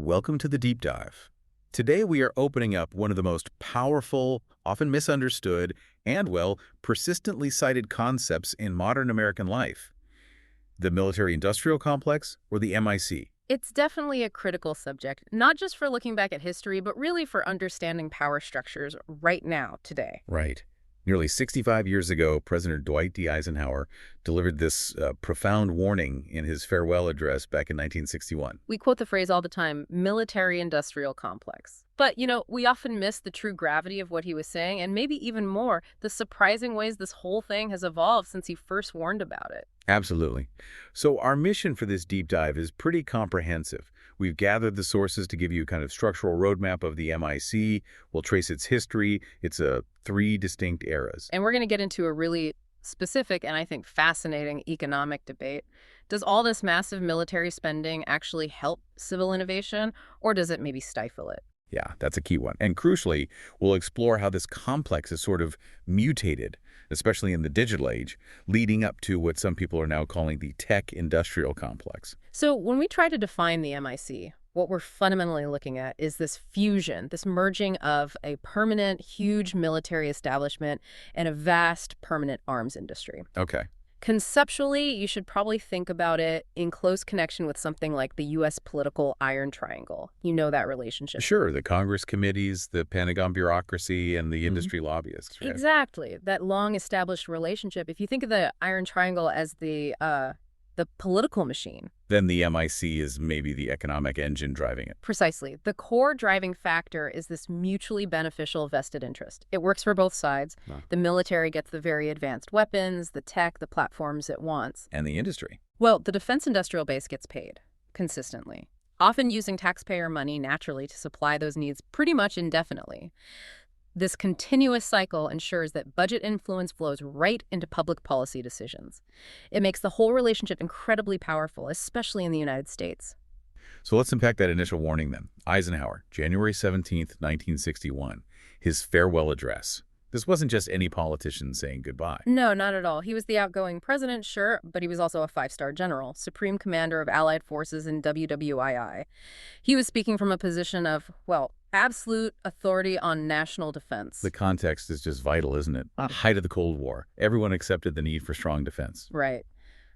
Welcome to the Deep Dive. Today we are opening up one of the most powerful, often misunderstood, and, well, persistently cited concepts in modern American life. The military-industrial complex, or the MIC. It's definitely a critical subject, not just for looking back at history, but really for understanding power structures right now, today. Right. Nearly 65 years ago, President Dwight D. Eisenhower delivered this profound warning in his farewell address back in 1961. We quote the phrase all the time, military-industrial complex. But, we often miss the true gravity of what he was saying, and maybe even more, the surprising ways this whole thing has evolved since he first warned about it. Absolutely. So our mission for this deep dive is pretty comprehensive. We've gathered the sources to give you a kind of structural roadmap of the MIC. We'll trace its history. It's three distinct eras. And we're going to get into a really specific and I think fascinating economic debate. Does all this massive military spending actually help civil innovation, or does it maybe stifle it? Yeah, that's a key one. And crucially, we'll explore how this complex is sort of mutated, especially in the digital age, leading up to what some people are now calling the tech-industrial complex. So when we try to define the MIC, what we're fundamentally looking at is this fusion, this merging of a permanent, huge military establishment and a vast, permanent arms industry. Okay. Conceptually, you should probably think about it in close connection with something like the U.S. political iron triangle. You know that relationship. Sure, the Congress committees, the Pentagon bureaucracy, and the industry lobbyists. Right? Exactly. That long-established relationship. If you think of the iron triangle as the political machine. Then the MIC is maybe the economic engine driving it. Precisely. The core driving factor is this mutually beneficial vested interest. It works for both sides. Huh. The military gets the very advanced weapons, the tech, the platforms it wants. And the industry. Well, the defense industrial base gets paid consistently, often using taxpayer money naturally to supply those needs pretty much indefinitely. This continuous cycle ensures that budget influence flows right into public policy decisions. It makes the whole relationship incredibly powerful, especially in the United States. So let's unpack that initial warning then. Eisenhower, January 17th, 1961, his farewell address. This wasn't just any politician saying goodbye. No, not at all. He was the outgoing president, sure, but he was also a five-star general, supreme commander of Allied forces in WWII. He was speaking from a position of, well, absolute authority on national defense. The context is just vital, isn't it? Height of the Cold War. Everyone accepted the need for strong defense. Right.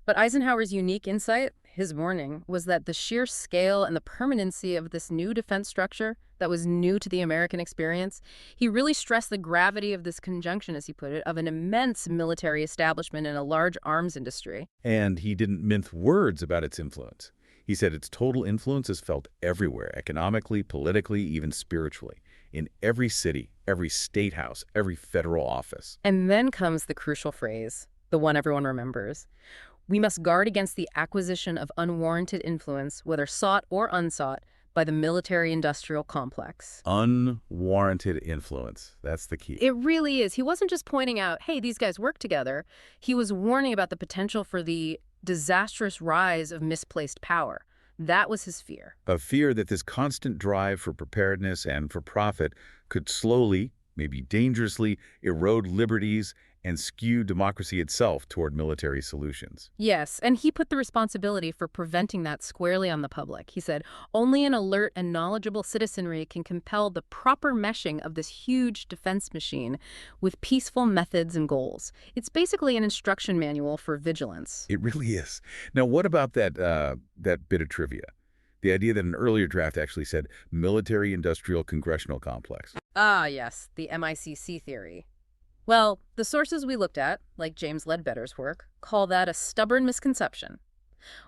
But Eisenhower's unique insight, his warning, was that the sheer scale and the permanency of this new defense structure that was new to the American experience, he really stressed the gravity of this conjunction, as he put it, of an immense military establishment and a large arms industry. And he didn't mince words about its influence. He said its total influence is felt everywhere, economically, politically, even spiritually, in every city, every state house, every federal office. And then comes the crucial phrase, the one everyone remembers. We must guard against the acquisition of unwarranted influence, whether sought or unsought, by the military-industrial complex. Unwarranted influence. That's the key. It really is. He wasn't just pointing out, hey, these guys work together. He was warning about the potential for the disastrous rise of misplaced power. That was his fear. A fear that this constant drive for preparedness and for profit could slowly, maybe dangerously, erode liberties and skew democracy itself toward military solutions. Yes, and he put the responsibility for preventing that squarely on the public. He said, only an alert and knowledgeable citizenry can compel the proper meshing of this huge defense machine with peaceful methods and goals. It's basically an instruction manual for vigilance. It really is. Now, what about that bit of trivia? The idea that an earlier draft actually said military-industrial congressional complex. Ah, yes, the MICC theory. Well, the sources we looked at, like James Ledbetter's work, call that a stubborn misconception.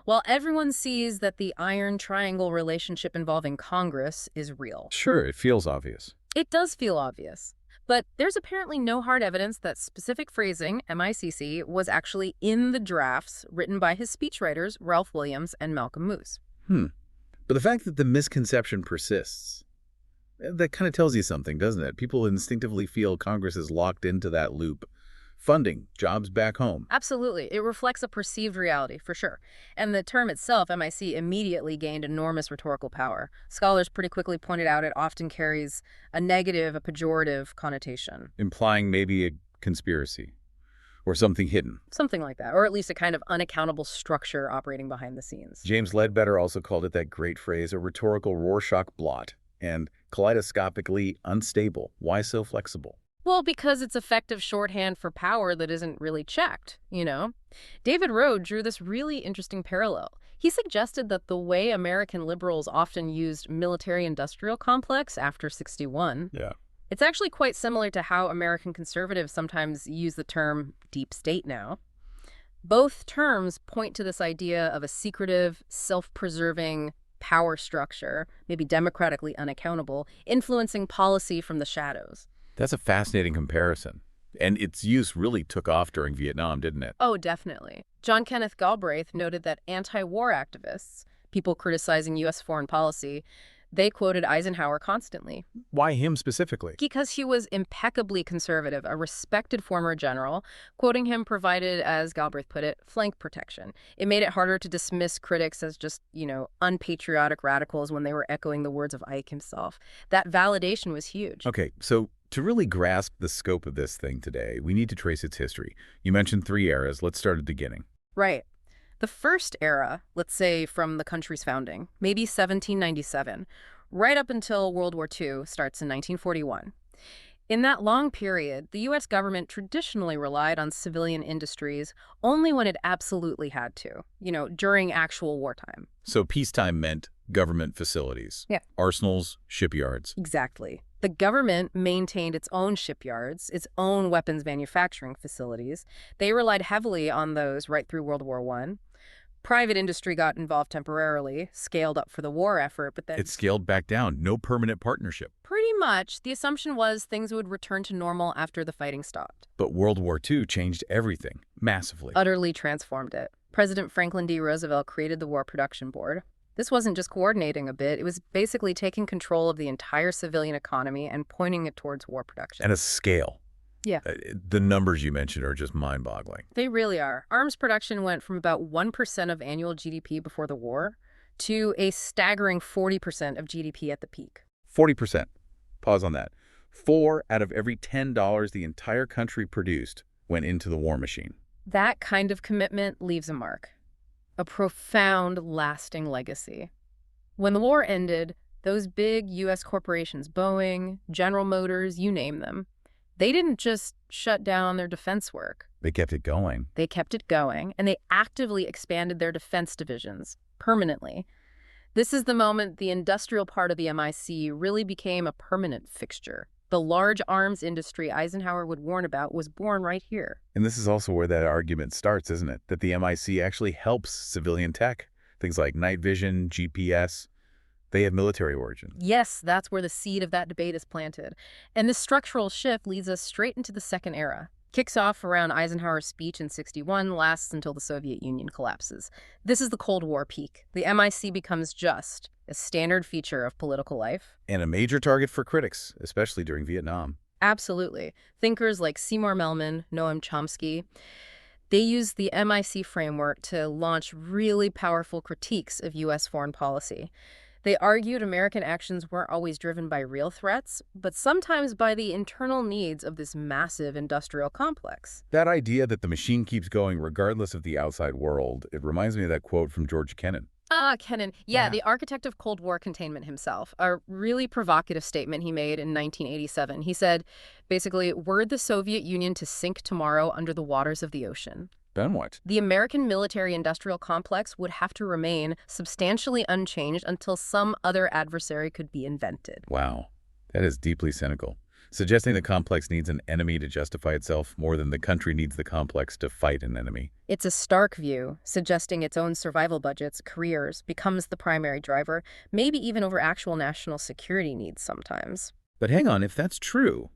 While everyone sees that the iron triangle relationship involving Congress is real. Sure, it feels obvious. It does feel obvious. But there's apparently no hard evidence that specific phrasing, MICC, was actually in the drafts written by his speechwriters, Ralph Williams and Malcolm Moose. But the fact that the misconception persists, that kind of tells you something, doesn't it? People instinctively feel Congress is locked into that loop. Funding, jobs back home. Absolutely. It reflects a perceived reality, for sure. And the term itself, MIC, immediately gained enormous rhetorical power. Scholars pretty quickly pointed out it often carries a negative, a pejorative connotation. Implying maybe a conspiracy. or something hidden. Something like that, or at least a kind of unaccountable structure operating behind the scenes. James Ledbetter also called it that great phrase, a rhetorical Rorschach blot, and kaleidoscopically unstable. Why so flexible? Well, because it's effective shorthand for power that isn't really checked, you know? David Rode drew this really interesting parallel. He suggested that the way American liberals often used military-industrial complex after 61, Yeah. it's actually quite similar to how American conservatives sometimes use the term deep state now. Both terms point to this idea of a secretive, self-preserving power structure, maybe democratically unaccountable, influencing policy from the shadows. That's a fascinating comparison. And its use really took off during Vietnam, didn't it? Oh, definitely. John Kenneth Galbraith noted that anti-war activists, people criticizing U.S. foreign policy, they quoted Eisenhower constantly. Why him specifically? Because he was impeccably conservative, a respected former general. Quoting him provided, as Galbraith put it, flank protection. It made it harder to dismiss critics as just, unpatriotic radicals when they were echoing the words of Ike himself. That validation was huge. Okay, so to really grasp the scope of this thing today, we need to trace its history. You mentioned 3 eras. Let's start at the beginning. Right. The first era, let's say from the country's founding, maybe 1797, right up until World War II starts in 1941. In that long period, the U.S. government traditionally relied on civilian industries only when it absolutely had to, during actual wartime. So peacetime meant government facilities. Yeah. Arsenals, shipyards. Exactly. The government maintained its own shipyards, its own weapons manufacturing facilities. They relied heavily on those right through World War I. Private industry got involved temporarily, scaled up for the war effort, but then It scaled back down. No permanent partnership. pretty much the assumption was things would return to normal after the fighting stopped. But World War II changed everything, massively. Utterly transformed it. President Franklin D. Roosevelt created the War Production Board. This wasn't just coordinating a bit, it was basically taking control of the entire civilian economy and pointing it towards war production. And a scale. Yeah. The numbers you mentioned are just mind-boggling. They really are. Arms production went from about 1% of annual GDP before the war to a staggering 40% of GDP at the peak. 40%. Pause on that. 4 out of every $10 the entire country produced went into the war machine. That kind of commitment leaves a mark. A profound, lasting legacy. When the war ended, those big U.S. corporations, Boeing, General Motors, you name them, they didn't just shut down their defense work. They kept it going. They kept it going, and they actively expanded their defense divisions, permanently. This is the moment the industrial part of the MIC really became a permanent fixture. The large arms industry Eisenhower would warn about was born right here. And this is also where that argument starts, isn't it? That the MIC actually helps civilian tech. Things like night vision, GPS, they have military origin. Yes, that's where the seed of that debate is planted. And this structural shift leads us straight into the second era. Kicks off around Eisenhower's speech in 61, lasts until the Soviet Union collapses. This is the Cold War peak. The MIC becomes just a standard feature of political life. And a major target for critics, especially during Vietnam. Absolutely. Thinkers like Seymour Melman, Noam Chomsky, they used the MIC framework to launch really powerful critiques of U.S. foreign policy. They argued American actions weren't always driven by real threats, but sometimes by the internal needs of this massive industrial complex. That idea that the machine keeps going regardless of the outside world, it reminds me of that quote from George Kennan. Kennan. Yeah, the architect of Cold War containment himself. A really provocative statement he made in 1987. He said, basically, were the Soviet Union to sink tomorrow under the waters of the ocean, Then what? the American military-industrial complex would have to remain substantially unchanged until some other adversary could be invented. Wow, that is deeply cynical. Suggesting the complex needs an enemy to justify itself more than the country needs the complex to fight an enemy. It's a stark view, suggesting its own survival budgets, careers, becomes the primary driver, maybe even over actual national security needs sometimes. But hang on, if that's true,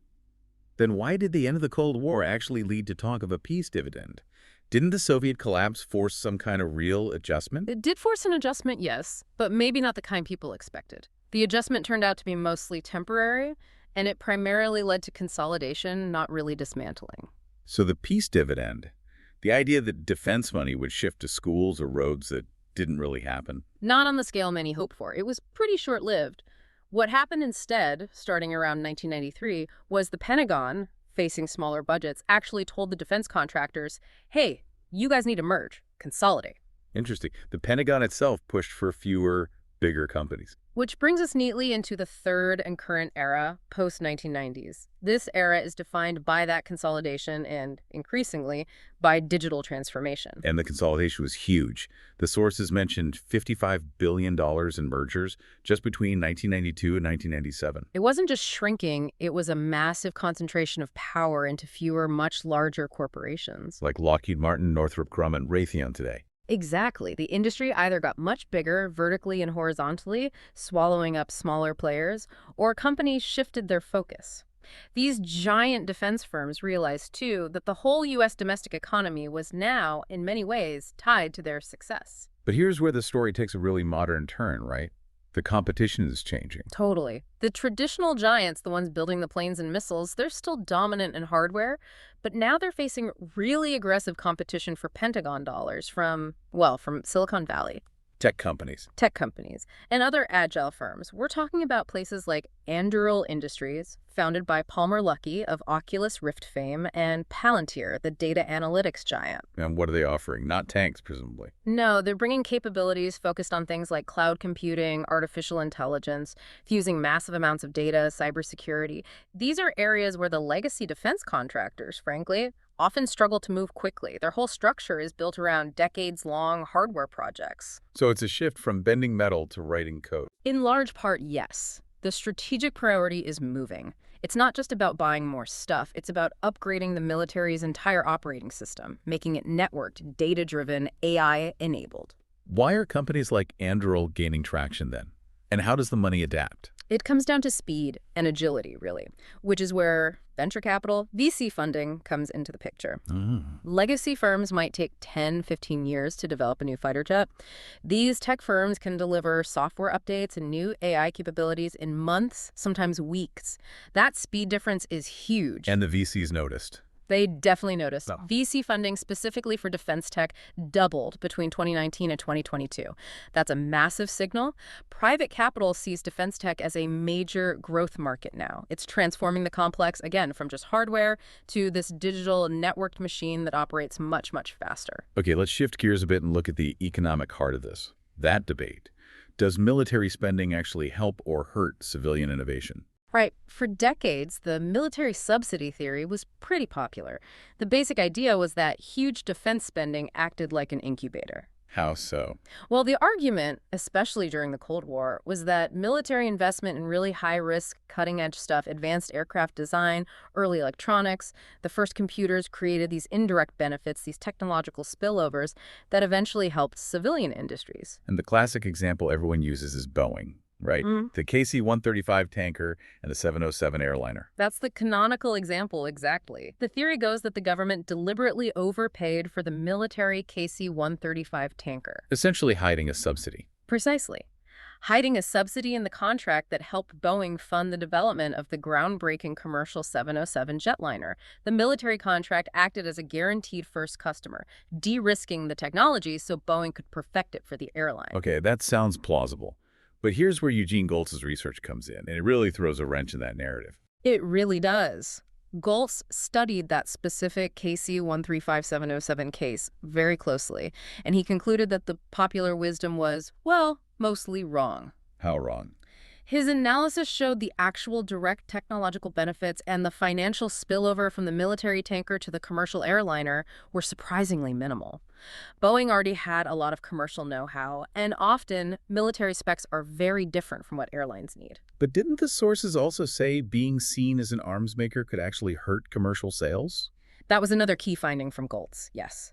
then why did the end of the Cold War actually lead to talk of a peace dividend? Didn't the Soviet collapse force some kind of real adjustment? It did force an adjustment, yes, but maybe not the kind people expected. The adjustment turned out to be mostly temporary, and it primarily led to consolidation, not really dismantling. So the peace dividend, the idea that defense money would shift to schools or roads, that didn't really happen. Not on the scale many hoped for. It was pretty short-lived. What happened instead, starting around 1993, was the Pentagon facing smaller budgets, actually told the defense contractors, hey, you guys need to merge, consolidate. Interesting. The Pentagon itself pushed for fewer, bigger companies. Which brings us neatly into the third and current era, post-1990s. This era is defined by that consolidation and, increasingly, by digital transformation. And the consolidation was huge. The sources mentioned $55 billion in mergers just between 1992 and 1997. It wasn't just shrinking, it was a massive concentration of power into fewer, much larger corporations. Like Lockheed Martin, Northrop Grumman, Raytheon today. Exactly. The industry either got much bigger vertically and horizontally, swallowing up smaller players, or companies shifted their focus. These giant defense firms realized, too, that the whole U.S. domestic economy was now, in many ways, tied to their success. But here's where the story takes a really modern turn, right? The competition is changing. Totally. The traditional giants, the ones building the planes and missiles, they're still dominant in hardware, but now they're facing really aggressive competition for Pentagon dollars from Silicon Valley. Tech companies. Tech companies, and other agile firms. We're talking about places like Anduril Industries, founded by Palmer Luckey of Oculus Rift fame, and Palantir, the data analytics giant. And what are they offering? Not tanks, presumably. No, they're bringing capabilities focused on things like cloud computing, artificial intelligence, fusing massive amounts of data, cybersecurity. These are areas where the legacy defense contractors, frankly, often struggle to move quickly. Their whole structure is built around decades-long hardware projects. So it's a shift from bending metal to writing code. In large part, yes. The strategic priority is moving. It's not just about buying more stuff. It's about upgrading the military's entire operating system, making it networked, data-driven, AI-enabled. Why are companies like Anduril gaining traction then? And how does the money adapt? It comes down to speed and agility, really, which is where venture capital, VC funding, comes into the picture. Legacy firms might take 10, 15 years to develop a new fighter jet. These tech firms can deliver software updates and new AI capabilities in months, sometimes weeks. That speed difference is huge. And the VCs noticed. They definitely noticed. Oh. VC funding specifically for defense tech doubled between 2019 and 2022. That's a massive signal. Private capital sees defense tech as a major growth market now. It's transforming the complex, again, from just hardware to this digital networked machine that operates much, much faster. Okay, let's shift gears a bit and look at the economic heart of this. That debate. Does military spending actually help or hurt civilian innovation? Right. For decades, the military subsidy theory was pretty popular. The basic idea was that huge defense spending acted like an incubator. How so? Well, the argument, especially during the Cold War, was that military investment in really high-risk, cutting-edge stuff, advanced aircraft design, early electronics, the first computers created these indirect benefits, these technological spillovers that eventually helped civilian industries. And the classic example everyone uses is Boeing, right? The KC-135 tanker and the 707 airliner. That's the canonical example, exactly. The theory goes that the government deliberately overpaid for the military KC-135 tanker. Essentially hiding a subsidy. Precisely. Hiding a subsidy in the contract that helped Boeing fund the development of the groundbreaking commercial 707 jetliner. The military contract acted as a guaranteed first customer, de-risking the technology so Boeing could perfect it for the airline. Okay, that sounds plausible. But here's where Eugene Goltz's research comes in, and it really throws a wrench in that narrative. It really does. Goltz studied that specific KC-135-707 case very closely, and he concluded that the popular wisdom was, well, mostly wrong. How wrong? His analysis showed the actual direct technological benefits and the financial spillover from the military tanker to the commercial airliner were surprisingly minimal. Boeing already had a lot of commercial know-how, and often military specs are very different from what airlines need. But didn't the sources also say being seen as an arms maker could actually hurt commercial sales? That was another key finding from Goltz, yes.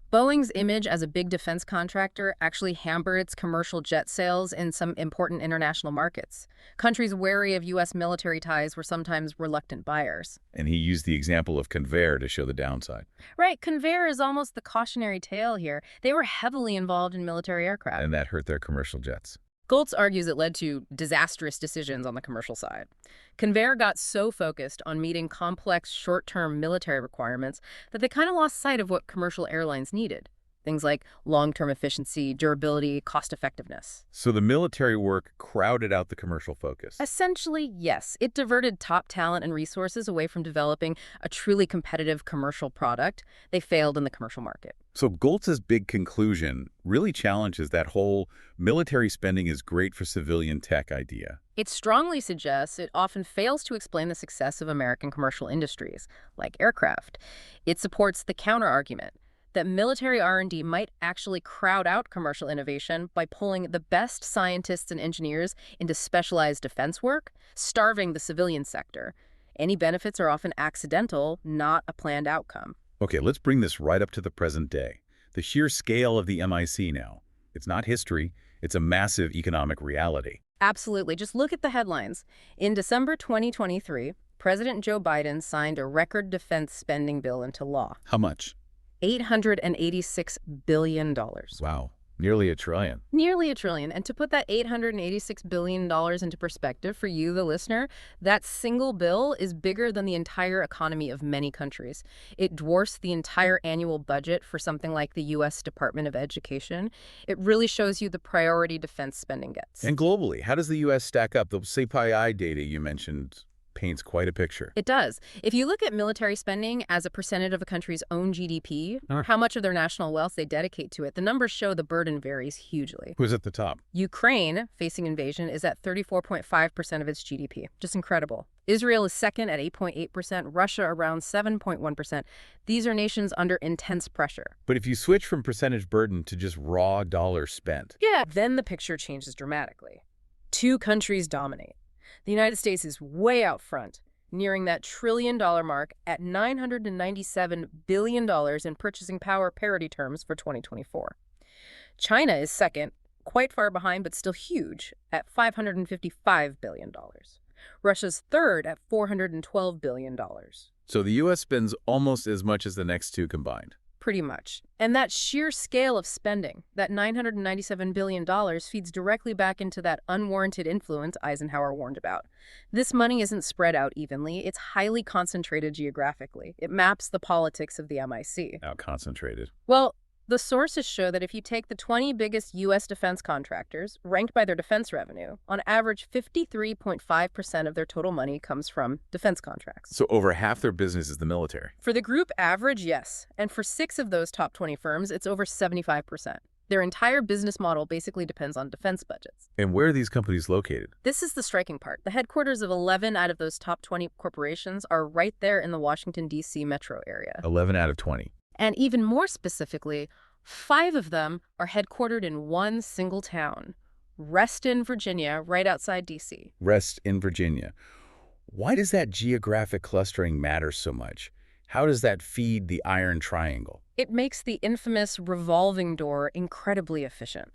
Boeing's image as a big defense contractor actually hampered its commercial jet sales in some important international markets. Countries wary of U.S. military ties were sometimes reluctant buyers. And he used the example of Convair to show the downside. Right, Convair is almost the cautionary tale here. They were heavily involved in military aircraft. And that hurt their commercial jets. Goltz argues it led to disastrous decisions on the commercial side. Convair got so focused on meeting complex short-term military requirements that they kind of lost sight of what commercial airlines needed. Things like long-term efficiency, durability, cost-effectiveness. So the military work crowded out the commercial focus. Essentially, yes. It diverted top talent and resources away from developing a truly competitive commercial product. They failed in the commercial market. So Goltz's big conclusion really challenges that whole military spending is great for civilian tech idea. It strongly suggests it often fails to explain the success of American commercial industries, like aircraft. It supports the counter-argument that military R&D might actually crowd out commercial innovation by pulling the best scientists and engineers into specialized defense work, starving the civilian sector. Any benefits are often accidental, not a planned outcome. Okay, let's bring this right up to the present day. The sheer scale of the MIC now. It's not history, it's a massive economic reality. Absolutely. Just look at the headlines. In December 2023, President Joe Biden signed a record defense spending bill into law. How much? $886 billion. Wow, nearly $1 trillion. Nearly $1 trillion. And to put that $886 billion into perspective for you, the listener, that single bill is bigger than the entire economy of many countries. It dwarfs the entire annual budget for something like the U.S. Department of Education. It really shows you the priority defense spending gets. And globally, how does the U.S. stack up? The CPI data you mentioned paints quite a picture. It does. If you look at military spending as a percentage of a country's own GDP, how much of their national wealth they dedicate to it, the numbers show the burden varies hugely. Who's at the top? Ukraine, facing invasion, is at 34.5% of its GDP. Just incredible. Israel is second at 8.8%, Russia around 7.1%. These are nations under intense pressure. But if you switch from percentage burden to just raw dollars spent, Then the picture changes dramatically. Two countries dominate. The United States is way out front, nearing that $1 trillion mark at $997 billion in purchasing power parity terms for 2024. China is second, quite far behind but still huge, at $555 billion. Russia's third at $412 billion. so the U.S. spends almost as much as the next two combined. Pretty much. And that sheer scale of spending, that $997 billion, feeds directly back into that unwarranted influence Eisenhower warned about. This money isn't spread out evenly. It's highly concentrated geographically. It maps the politics of the MIC. Out concentrated. Well, the sources show that if you take the 20 biggest U.S. defense contractors, ranked by their defense revenue, on average 53.5% of their total money comes from defense contracts. So over half their business is the military. For the group average, yes. And for 6 of those top 20 firms, it's over 75%. Their entire business model basically depends on defense budgets. And where are these companies located? This is the striking part. The headquarters of 11 out of those top 20 corporations are right there in the Washington, D.C. metro area. 11 out of 20. And even more specifically, 5 of them are headquartered in one single town, Reston, Virginia, right outside D.C. Rest in Virginia. Why does that geographic clustering matter so much? How does that feed the iron triangle? It makes the infamous revolving door incredibly efficient.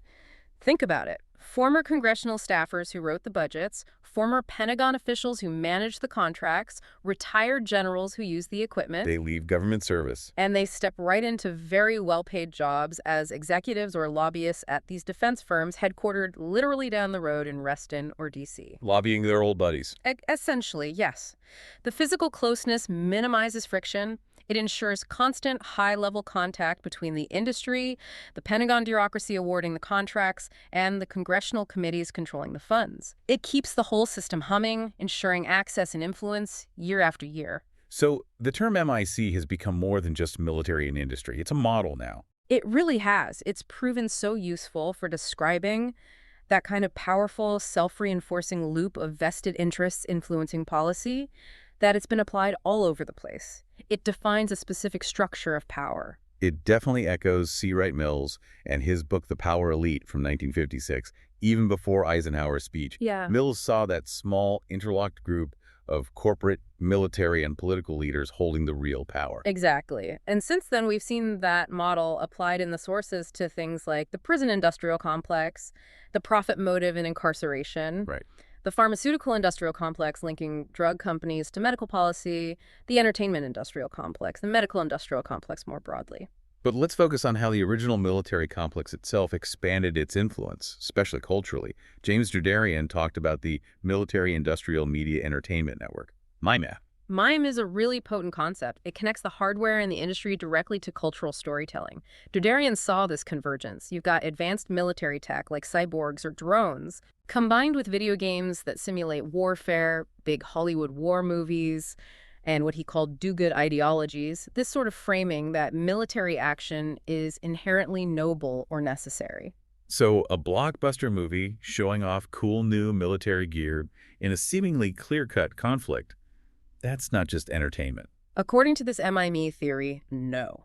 Think about it. Former congressional staffers who wrote the budgets, former Pentagon officials who managed the contracts, retired generals who use the equipment. They leave government service. And they step right into very well-paid jobs as executives or lobbyists at these defense firms headquartered literally down the road in Reston or D.C. Lobbying their old buddies. Essentially, yes. The physical closeness minimizes friction. It ensures constant high-level contact between the industry, the Pentagon bureaucracy awarding the contracts, and the congressional committees controlling the funds. It keeps the whole system humming, ensuring access and influence year after year. So the term MIC has become more than just military and industry. It's a model now. It really has. It's proven so useful for describing that kind of powerful, self-reinforcing loop of vested interests influencing policy that it's been applied all over the place. It defines a specific structure of power. It definitely echoes C. Wright Mills and his book The Power Elite from 1956, even before Eisenhower's speech. Yeah. Mills saw that small, interlocked group of corporate, military, and political leaders holding the real power. Exactly. And since then, we've seen that model applied in the sources to things like the prison-industrial complex, the profit motive in incarceration. Right. The pharmaceutical-industrial complex linking drug companies to medical policy, the entertainment-industrial complex, the medical-industrial complex more broadly. But let's focus on how the original military complex itself expanded its influence, especially culturally. James Jerdarian talked about the Military Industrial Media Entertainment Network, MIMEF. MIME is a really potent concept. It connects the hardware and the industry directly to cultural storytelling. Dudarian saw this convergence. You've got advanced military tech like cyborgs or drones, combined with video games that simulate warfare, big Hollywood war movies, and what he called do-good ideologies. This sort of framing that military action is inherently noble or necessary. So a blockbuster movie showing off cool new military gear in a seemingly clear-cut conflict, that's not just entertainment. According to this MIME theory, no.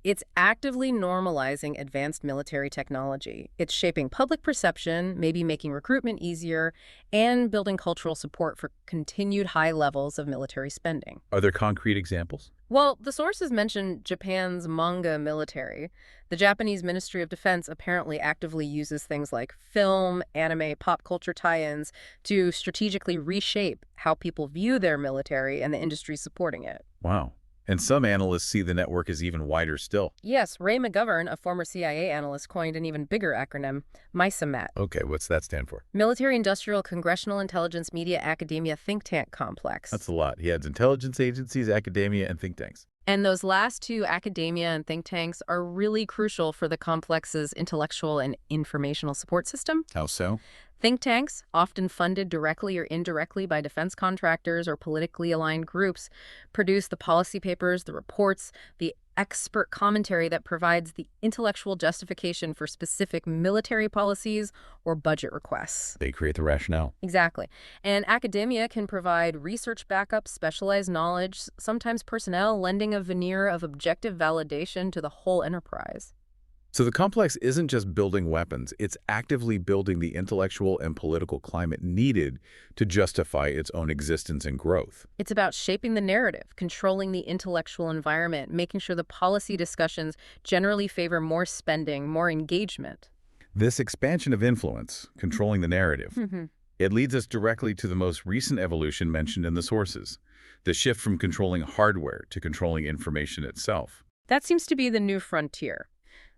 It's actively normalizing advanced military technology. It's shaping public perception, maybe making recruitment easier, and building cultural support for continued high levels of military spending. Are there concrete examples? Well, the sources mention Japan's manga military. The Japanese Ministry of Defense apparently actively uses things like film, anime, pop culture tie-ins to strategically reshape how people view their military and the industry supporting it. Wow. And some analysts see the network as even wider still. Yes, Ray McGovern, a former CIA analyst, coined an even bigger acronym, MISAMAT. Okay, what's that stand for? Military-Industrial Congressional Intelligence Media Academia Think Tank Complex. That's a lot. He adds intelligence agencies, academia, and think tanks. And those last two, academia and think tanks, are really crucial for the complex's intellectual and informational support system. How so? Think tanks, often funded directly or indirectly by defense contractors or politically aligned groups, produce the policy papers, the reports, the expert commentary that provides the intellectual justification for specific military policies or budget requests. They create the rationale. Exactly. And academia can provide research backup, specialized knowledge, sometimes personnel, lending a veneer of objective validation to the whole enterprise. So the complex isn't just building weapons, it's actively building the intellectual and political climate needed to justify its own existence and growth. It's about shaping the narrative, controlling the intellectual environment, making sure the policy discussions generally favor more spending, more engagement. This expansion of influence, controlling the narrative, it leads us directly to the most recent evolution mentioned in the sources, the shift from controlling hardware to controlling information itself. That seems to be the new frontier.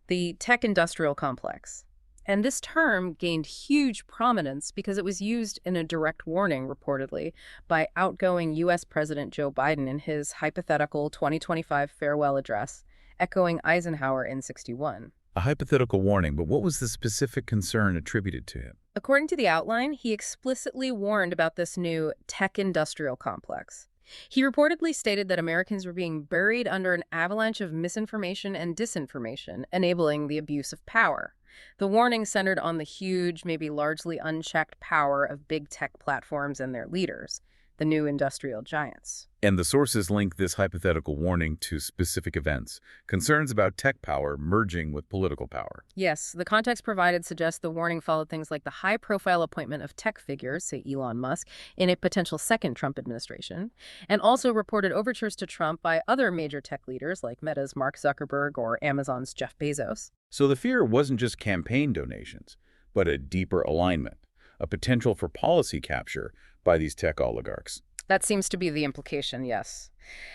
The tech-industrial complex. And this term gained huge prominence because it was used in a direct warning, reportedly, by outgoing U.S. President Joe Biden in his hypothetical 2025 farewell address, echoing Eisenhower in '61. A hypothetical warning, but what was the specific concern attributed to him? According to the outline, he explicitly warned about this new tech-industrial complex. He reportedly stated that Americans were being buried under an avalanche of misinformation and disinformation, enabling the abuse of power. The warning centered on the huge, maybe largely unchecked power of big tech platforms and their leaders, the new industrial giants. And the sources link this hypothetical warning to specific events, concerns about tech power merging with political power. Yes, the context provided suggests the warning followed things like the high-profile appointment of tech figures, say Elon Musk, in a potential second Trump administration, and also reported overtures to Trump by other major tech leaders like Meta's Mark Zuckerberg or Amazon's Jeff Bezos. So the fear wasn't just campaign donations, but a deeper alignment, a potential for policy capture by these tech oligarchs. That seems to be the implication, yes.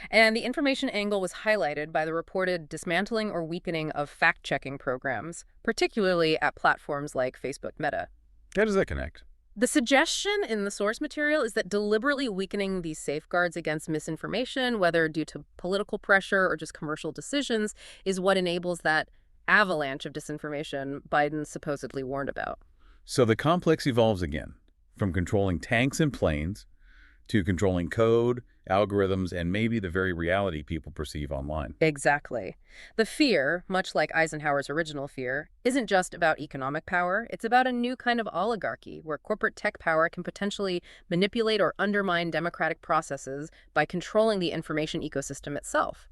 And the information angle was highlighted by the reported dismantling or weakening of fact-checking programs, particularly at platforms like Facebook Meta. How does that connect? The suggestion in the source material is that deliberately weakening these safeguards against misinformation, whether due to political pressure or just commercial decisions, is what enables that avalanche of disinformation Biden supposedly warned about. So the complex evolves again, from controlling tanks and planes to controlling code, algorithms, and maybe the very reality people perceive online. Exactly. The fear, much like Eisenhower's original fear, isn't just about economic power. It's about a new kind of oligarchy where corporate tech power can potentially manipulate or undermine democratic processes by controlling the information ecosystem itself.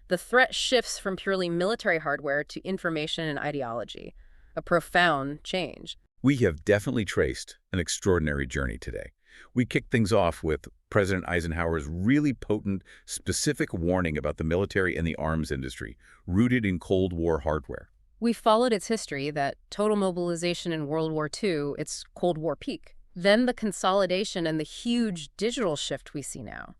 The threat shifts from purely military hardware to information and ideology, a profound change. We have definitely traced an extraordinary journey today. We kicked things off with President Eisenhower's really potent, specific warning about the military and the arms industry, rooted in Cold War hardware. We followed its history, that total mobilization in World War II, its Cold War peak. Then the consolidation and the huge digital shift we see now.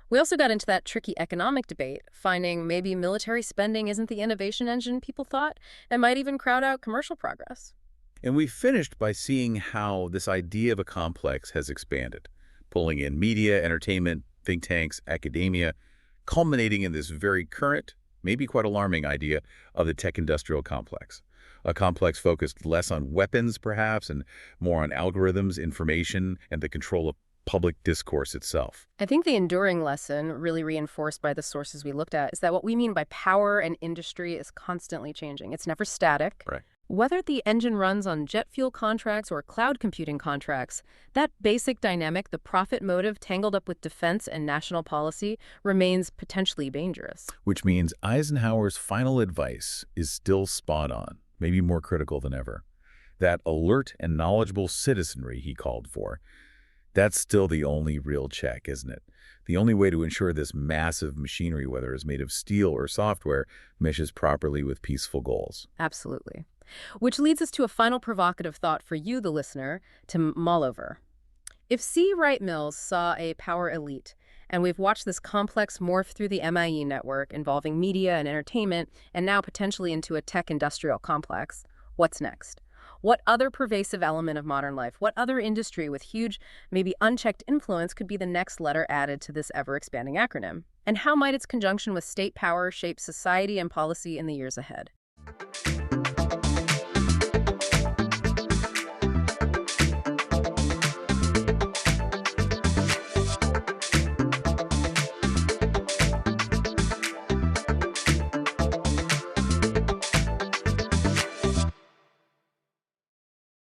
We also got into that tricky economic debate, finding maybe military spending isn't the innovation engine people thought, and might even crowd out commercial progress. And we finished by seeing how this idea of a complex has expanded, pulling in media, entertainment, think tanks, academia, culminating in this very current, maybe quite alarming idea of the tech-industrial complex. A complex focused less on weapons, perhaps, and more on algorithms, information, and the control of public discourse itself. I think the enduring lesson, really reinforced by the sources we looked at, is that what we mean by power and industry is constantly changing. It's never static. Right. Whether the engine runs on jet fuel contracts or cloud computing contracts, that basic dynamic, the profit motive tangled up with defense and national policy, remains potentially dangerous. Which means Eisenhower's final advice is still spot on, maybe more critical than ever. That alert and knowledgeable citizenry he called for, that's still the only real check, isn't it? The only way to ensure this massive machinery, whether it's made of steel or software, meshes properly with peaceful goals. Absolutely. Which leads us to a final provocative thought for you, the listener, to mull over. If C. Wright Mills saw a power elite, and we've watched this complex morph through the MIE network involving media and entertainment, and now potentially into a tech-industrial complex, what's next? What other pervasive element of modern life, what other industry with huge, maybe unchecked influence could be the next letter added to this ever-expanding acronym? And how might its conjunction with state power shape society and policy in the years ahead?